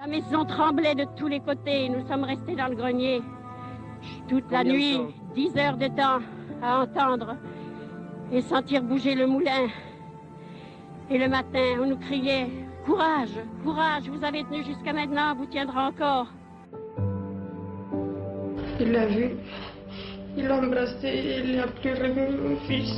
La maison tremblait de tous les côtés. Nous sommes restés dans le grenier toute la nuit, 10 heures de temps à entendre et sentir bouger le moulin. Et le matin, on nous criait « Courage, courage, vous avez tenu jusqu'à maintenant, vous tiendrez encore ». Il l'a vu, il l'a embrassé, il a pleuré mon fils.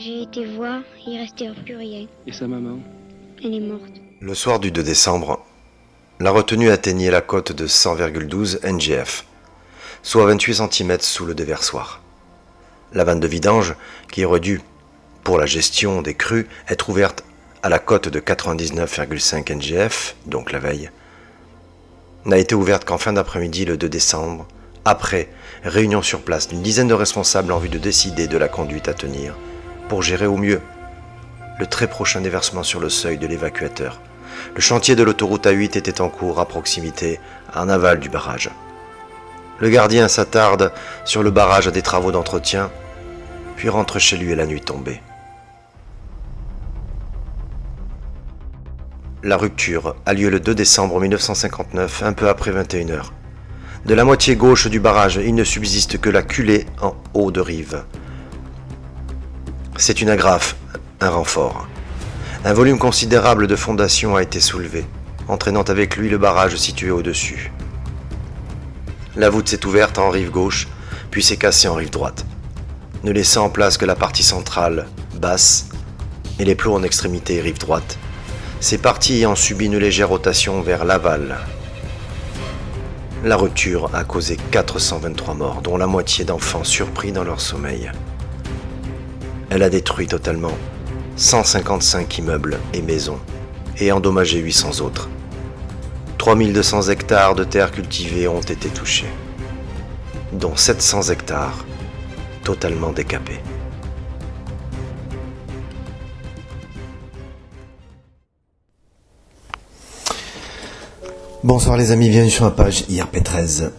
J'ai été voir, il restait plus rien. Et sa maman? Elle est morte. Le soir du 2 décembre, la retenue atteignait la cote de 100,12 NGF, soit 28 cm sous le déversoir. La vanne de vidange, qui aurait dû, pour la gestion des crues, être ouverte à la cote de 99,5 NGF, donc la veille, n'a été ouverte qu'en fin d'après-midi le 2 décembre, après réunion sur place d'une dizaine de responsables en vue de décider de la conduite à tenir pour gérer au mieux le très prochain déversement sur le seuil de l'évacuateur. Le chantier de l'autoroute A8 était en cours à proximité, en aval du barrage. Le gardien s'attarde sur le barrage à des travaux d'entretien, puis rentre chez lui à la nuit tombée. La rupture a lieu le 2 décembre 1959, un peu après 21h. De la moitié gauche du barrage, il ne subsiste que la culée en haut de rive. C'est une agrafe, un renfort. Un volume considérable de fondation a été soulevé, entraînant avec lui le barrage situé au-dessus. La voûte s'est ouverte en rive gauche, puis s'est cassée en rive droite, ne laissant en place que la partie centrale, basse, et les plots en extrémité rive droite, ces parties ayant subi une légère rotation vers l'aval. La rupture a causé 423 morts, dont la moitié d'enfants surpris dans leur sommeil. Elle a détruit totalement 155 immeubles et maisons et endommagé 800 autres. 3200 hectares de terres cultivées ont été touchés, dont 700 hectares totalement décapés. Bonsoir les amis, bienvenue sur ma page IRP13.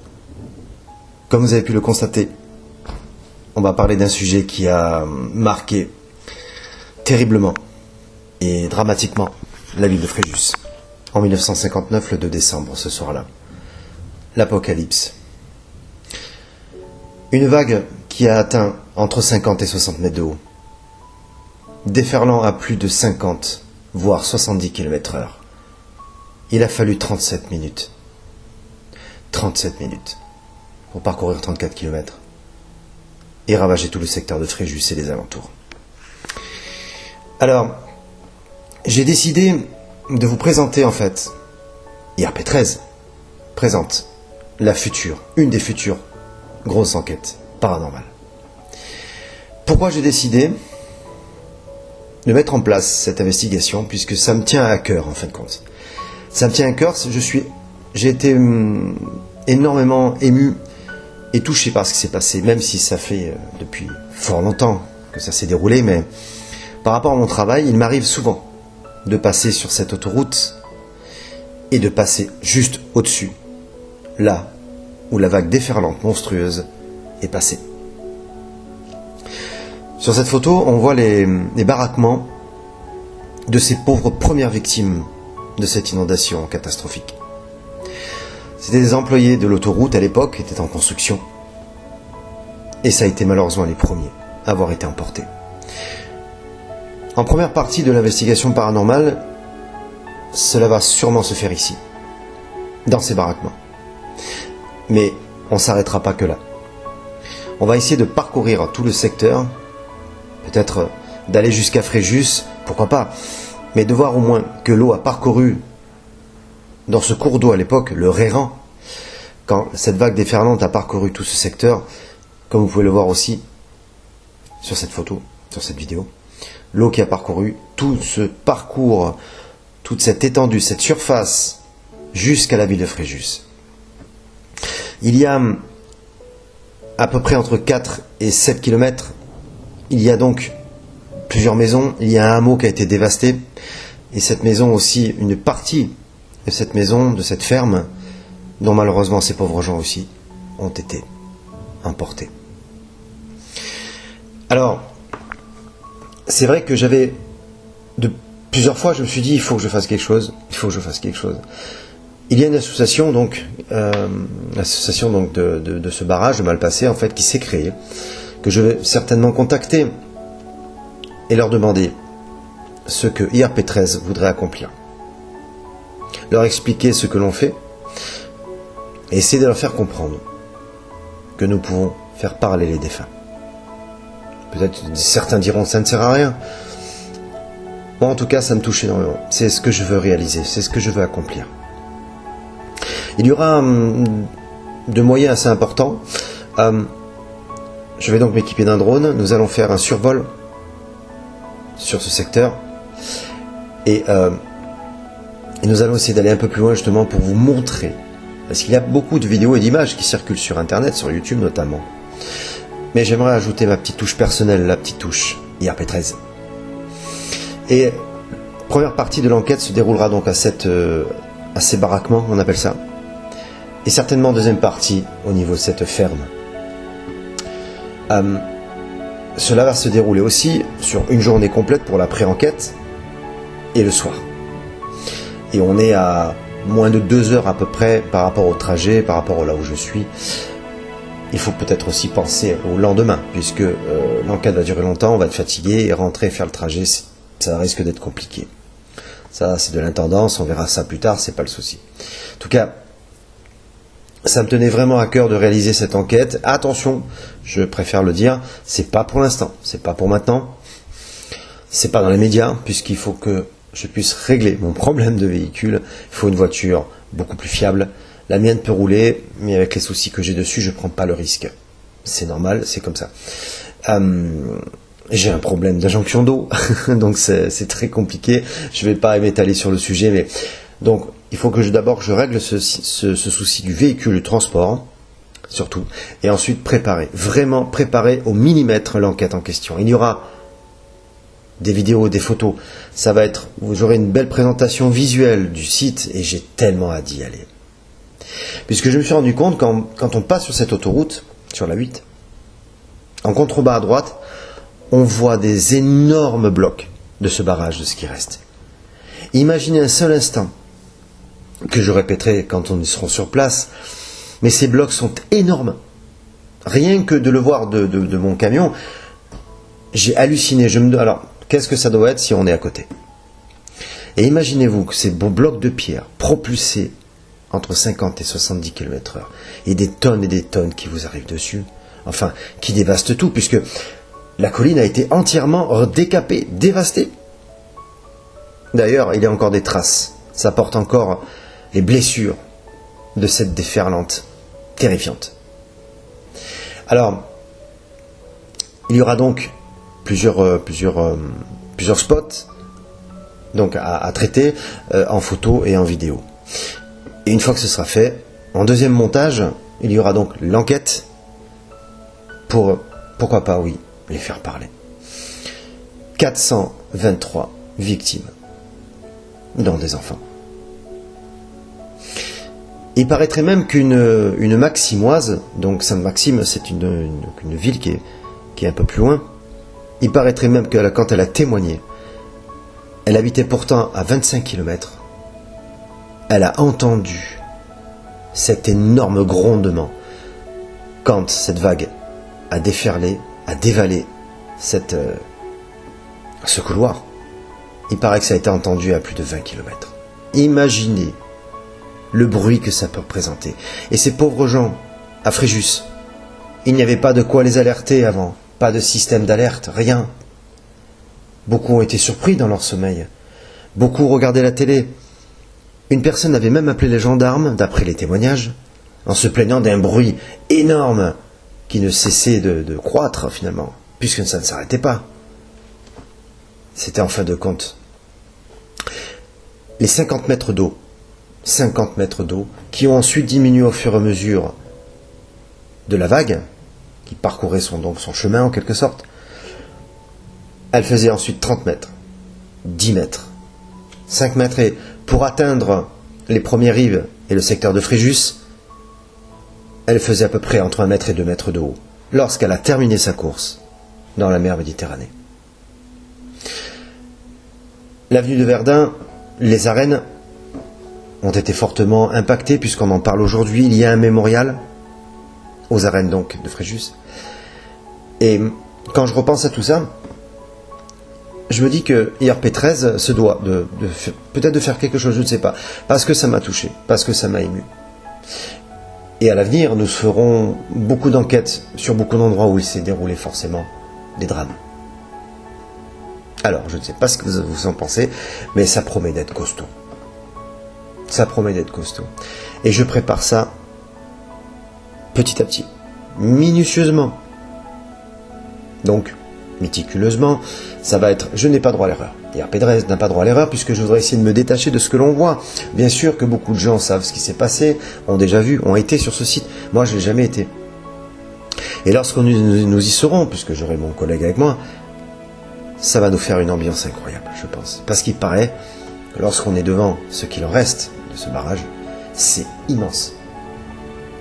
Comme vous avez pu le constater, on va parler d'un sujet qui a marqué terriblement et dramatiquement la ville de Fréjus en 1959, le 2 décembre, ce soir-là. L'apocalypse. Une vague qui a atteint entre 50 et 60 mètres de haut, déferlant à plus de 50, voire 70 km/h. Il a fallu 37 minutes. 37 minutes pour parcourir 34 km et ravager tout le secteur de Fréjus et les alentours. Alors, j'ai décidé de vous présenter en fait, IRP13 présente une des futures grosses enquêtes paranormales. Pourquoi j'ai décidé de mettre en place cette investigation, puisque ça me tient à cœur en fin de compte. Ça me tient à cœur, j'ai été énormément ému et touché par ce qui s'est passé, même si ça fait depuis fort longtemps que ça s'est déroulé, mais par rapport à mon travail, il m'arrive souvent de passer sur cette autoroute et de passer juste au-dessus, là où la vague déferlante monstrueuse est passée. Sur cette photo, on voit les baraquements de ces pauvres premières victimes de cette inondation catastrophique. C'était des employés de l'autoroute à l'époque, qui étaient en construction. Et ça a été malheureusement les premiers à avoir été emportés. En première partie de l'investigation paranormale, cela va sûrement se faire ici, dans ces baraquements. Mais on ne s'arrêtera pas que là. On va essayer de parcourir tout le secteur, peut-être d'aller jusqu'à Fréjus, pourquoi pas, mais de voir au moins que l'eau a parcouru dans ce cours d'eau à l'époque, le Réran, quand cette vague déferlante a parcouru tout ce secteur, comme vous pouvez le voir aussi sur cette photo, sur cette vidéo, l'eau qui a parcouru tout ce parcours, toute cette étendue, cette surface, jusqu'à la ville de Fréjus. Il y a à peu près entre 4 et 7 km, il y a donc plusieurs maisons, il y a un hameau qui a été dévasté, et cette maison aussi, une partie de cette maison, de cette ferme, dont malheureusement ces pauvres gens aussi ont été emportés. Alors, c'est vrai que plusieurs fois, je me suis dit, il faut que je fasse quelque chose, il faut que je fasse quelque chose. Il y a une association, donc, de ce barrage de Malpasset, en fait, qui s'est créée, que je vais certainement contacter et leur demander ce que IRP13 voudrait accomplir. Leur expliquer ce que l'on fait et essayer de leur faire comprendre que nous pouvons faire parler les défunts. Peut-être certains diront que ça ne sert à rien. Moi, en tout cas, ça me touche énormément. C'est ce que je veux réaliser, c'est ce que je veux accomplir. Il y aura de moyens assez importants. Je vais donc m'équiper d'un drone. Nous allons faire un survol sur ce secteur. Et nous allons essayer d'aller un peu plus loin justement pour vous montrer. Parce qu'il y a beaucoup de vidéos et d'images qui circulent sur Internet, sur YouTube notamment. Mais j'aimerais ajouter ma petite touche personnelle, la petite touche IRP13. Et première partie de l'enquête se déroulera donc à ces baraquements, on appelle ça. Et certainement deuxième partie au niveau de cette ferme. Cela va se dérouler aussi sur une journée complète pour la pré-enquête et le soir. Et on est à moins de 2 heures à peu près par rapport au trajet, par rapport à là où je suis. Il faut peut-être aussi penser au lendemain, puisque l'enquête va durer longtemps, on va être fatigué, et rentrer, faire le trajet, ça risque d'être compliqué. Ça, c'est de l'intendance, on verra ça plus tard, c'est pas le souci. En tout cas, ça me tenait vraiment à cœur de réaliser cette enquête. Attention, je préfère le dire, c'est pas pour l'instant, c'est pas pour maintenant, c'est pas dans les médias, puisqu'il faut que je puisse régler mon problème de véhicule. Il faut une voiture beaucoup plus fiable. La mienne peut rouler, mais avec les soucis que j'ai dessus, je ne prends pas le risque. C'est normal, c'est comme ça. J'ai un problème d'injonction d'eau, donc c'est très compliqué. Je ne vais pas m'étaler sur le sujet, mais donc il faut que d'abord je règle ce souci du véhicule de transport, surtout, et ensuite vraiment préparer au millimètre l'enquête en question. Il y aura des vidéos, des photos, vous aurez une belle présentation visuelle du site, et j'ai tellement hâte d'y aller. Puisque je me suis rendu compte, quand on passe sur cette autoroute, sur la 8, en contrebas à droite, on voit des énormes blocs de ce barrage, de ce qui reste. Imaginez un seul instant, que je répéterai quand on y sera sur place, mais ces blocs sont énormes. Rien que de le voir de mon camion, j'ai halluciné. Alors, qu'est-ce que ça doit être si on est à côté? Et imaginez-vous que ces beaux blocs de pierre propulsés entre 50 et 70 km/h, et des tonnes qui vous arrivent dessus, enfin, qui dévastent tout, puisque la colline a été entièrement décapée, dévastée. D'ailleurs, il y a encore des traces. Ça porte encore les blessures de cette déferlante terrifiante. Alors, il y aura donc plusieurs spots donc à traiter en photo et en vidéo. Et une fois que ce sera fait, en deuxième montage, il y aura donc l'enquête pour, pourquoi pas, oui, les faire parler. 423 victimes, dont des enfants. Il paraîtrait même qu'une Maximoise, donc Sainte-Maxime, c'est une ville qui est un peu plus loin, il paraîtrait même que quand elle a témoigné, elle habitait pourtant à 25 km, elle a entendu cet énorme grondement quand cette vague a déferlé, a dévalé ce couloir. Il paraît que ça a été entendu à plus de 20 km. Imaginez le bruit que ça peut représenter. Et ces pauvres gens, à Fréjus, il n'y avait pas de quoi les alerter avant, pas de système d'alerte, rien. Beaucoup ont été surpris dans leur sommeil. Beaucoup regardaient la télé. Une personne avait même appelé les gendarmes, d'après les témoignages, en se plaignant d'un bruit énorme qui ne cessait de croître finalement, puisque ça ne s'arrêtait pas. C'était en fin de compte les 50 mètres d'eau, qui ont ensuite diminué au fur et à mesure de la vague, qui parcourait son chemin en quelque sorte. Elle faisait ensuite 30 mètres, 10 mètres, 5 mètres, et pour atteindre les premières rives et le secteur de Fréjus, elle faisait à peu près entre 1 mètre et 2 mètres de haut. Lorsqu'elle a terminé sa course, dans la mer Méditerranée. L'avenue de Verdun, les arènes ont été fortement impactées, puisqu'on en parle aujourd'hui. Il y a un mémorial aux arènes donc de Fréjus. Et quand je repense à tout ça, je me dis que IRP13 se doit peut-être de faire quelque chose, je ne sais pas, parce que ça m'a touché, parce que ça m'a ému. Et à l'avenir, nous ferons beaucoup d'enquêtes sur beaucoup d'endroits où il s'est déroulé forcément des drames. Alors, je ne sais pas ce que vous en pensez, mais ça promet d'être costaud. Ça promet d'être costaud. Et je prépare ça petit à petit, minutieusement. Donc, méticuleusement, ça va être, je n'ai pas droit à l'erreur. IRP13 n'a pas droit à l'erreur, puisque je voudrais essayer de me détacher de ce que l'on voit. Bien sûr que beaucoup de gens savent ce qui s'est passé, ont déjà vu, ont été sur ce site. Moi, je n'ai jamais été. Et lorsque nous y serons, puisque j'aurai mon collègue avec moi, ça va nous faire une ambiance incroyable, je pense. Parce qu'il paraît que lorsqu'on est devant ce qu'il en reste de ce barrage, c'est immense.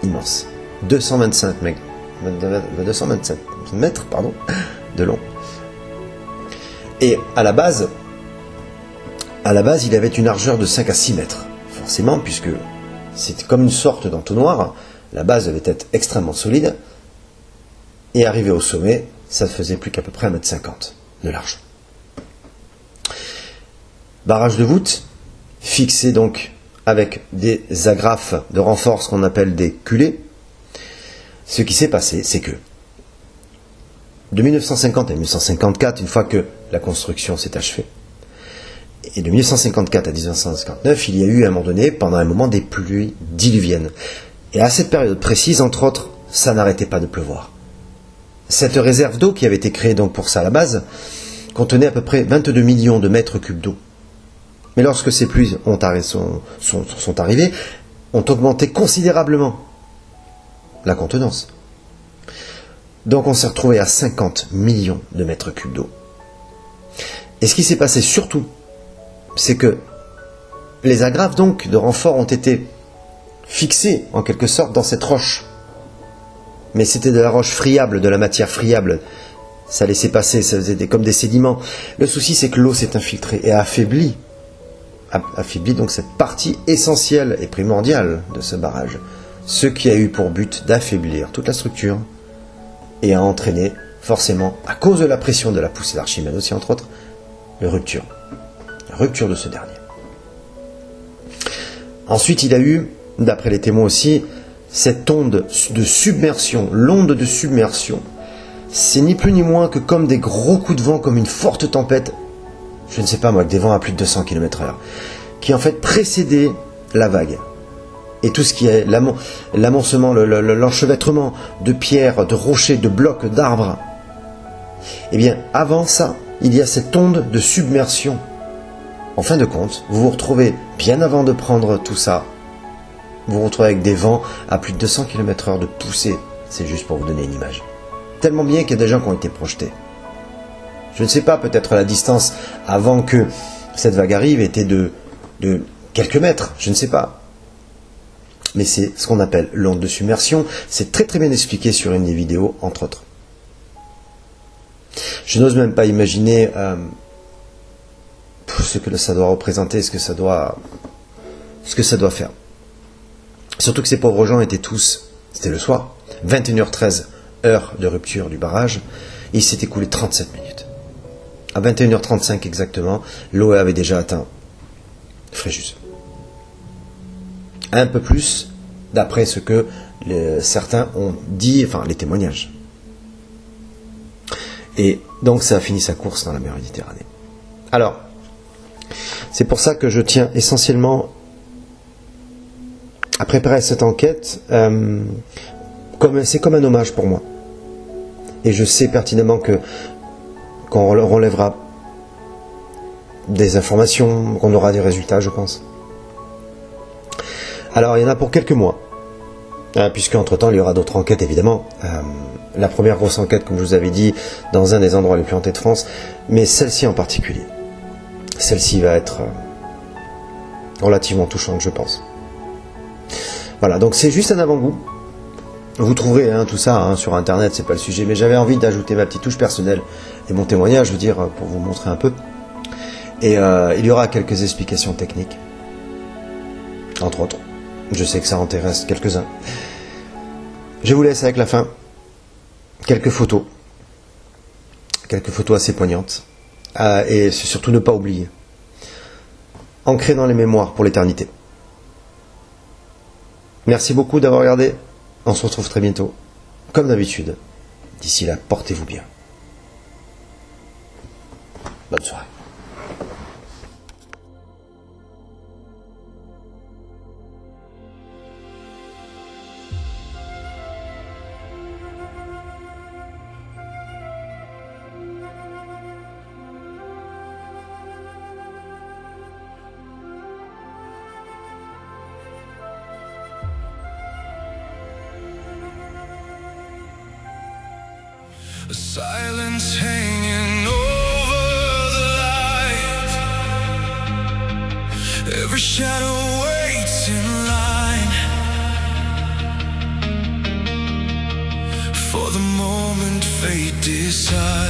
Immense. 225 mètres de long. Et à la base, il avait une largeur de 5 à 6 mètres. Forcément, puisque c'était comme une sorte d'entonnoir, la base devait être extrêmement solide. Et arrivé au sommet, ça faisait plus qu'à peu près 1,50 m de large. Barrage de voûte, fixé donc avec des agrafes de renfort, ce qu'on appelle des culées. Ce qui s'est passé, c'est que de 1950 à 1954, une fois que la construction s'est achevée, et de 1954 à 1959, il y a eu à un moment donné, pendant un moment, des pluies diluviennes. Et à cette période précise, entre autres, ça n'arrêtait pas de pleuvoir. Cette réserve d'eau qui avait été créée donc pour ça à la base, contenait à peu près 22 millions de mètres cubes d'eau. Mais lorsque ces pluies sont arrivées, ont augmenté considérablement la contenance. Donc on s'est retrouvé à 50 millions de mètres cubes d'eau. Et ce qui s'est passé surtout, c'est que les agrafes donc de renfort ont été fixées en quelque sorte dans cette roche. Mais c'était de la roche friable, de la matière friable. Ça laissait passer, ça faisait comme des sédiments. Le souci, c'est que l'eau s'est infiltrée et a affaibli donc cette partie essentielle et primordiale de ce barrage. Ce qui a eu pour but d'affaiblir toute la structure et a entraîné forcément, à cause de la pression de la poussée d'Archimède aussi entre autres, la rupture de ce dernier. Ensuite, il a eu, d'après les témoins aussi, cette onde de submersion. L'onde de submersion, c'est ni plus ni moins que comme des gros coups de vent, comme une forte tempête, je ne sais pas moi, avec des vents à plus de 200 km/h, qui en fait précédait la vague. Et tout ce qui est l'amoncement, l'enchevêtrement de pierres, de rochers, de blocs, d'arbres. Eh bien, avant ça, il y a cette onde de submersion. En fin de compte, vous vous retrouvez, bien avant de prendre tout ça, vous vous retrouvez avec des vents à plus de 200 km/h de poussée. C'est juste pour vous donner une image. Tellement bien qu'il y a des gens qui ont été projetés. Je ne sais pas, peut-être la distance avant que cette vague arrive était de quelques mètres, je ne sais pas. Mais c'est ce qu'on appelle l'onde de submersion. C'est très très bien expliqué sur une des vidéos, entre autres. Je n'ose même pas imaginer ce que ça doit représenter, ce que ça doit faire. Surtout que ces pauvres gens étaient tous, c'était le soir, 21h13, heure de rupture du barrage, et il s'est écoulé 37 minutes. À 21h35 exactement, l'eau avait déjà atteint Fréjus. Un peu plus, d'après ce que certains ont dit, enfin les témoignages. Et donc ça a fini sa course dans la mer Méditerranée. Alors, c'est pour ça que je tiens essentiellement à préparer cette enquête. C'est comme un hommage pour moi. Et je sais pertinemment qu'on relèvera des informations, qu'on aura des résultats, je pense. Alors, il y en a pour quelques mois, puisque entre-temps, il y aura d'autres enquêtes, évidemment. La première grosse enquête, comme je vous avais dit, dans un des endroits les plus hantés de France, mais celle-ci en particulier. Celle-ci va être relativement touchante, je pense. Voilà, donc c'est juste un avant-goût Vous trouverez tout ça sur internet, c'est pas le sujet, mais j'avais envie d'ajouter ma petite touche personnelle et mon témoignage, je veux dire, pour vous montrer un peu. Et il y aura quelques explications techniques, entre autres. Je sais que ça intéresse quelques-uns. Je vous laisse avec la fin. Quelques photos assez poignantes. Et surtout ne pas oublier. Ancré dans les mémoires pour l'éternité. Merci beaucoup d'avoir regardé. On se retrouve très bientôt, comme d'habitude. D'ici là, portez-vous bien. Bonne soirée. A silence hanging over the light. Every shadow waits in line for the moment fate decides.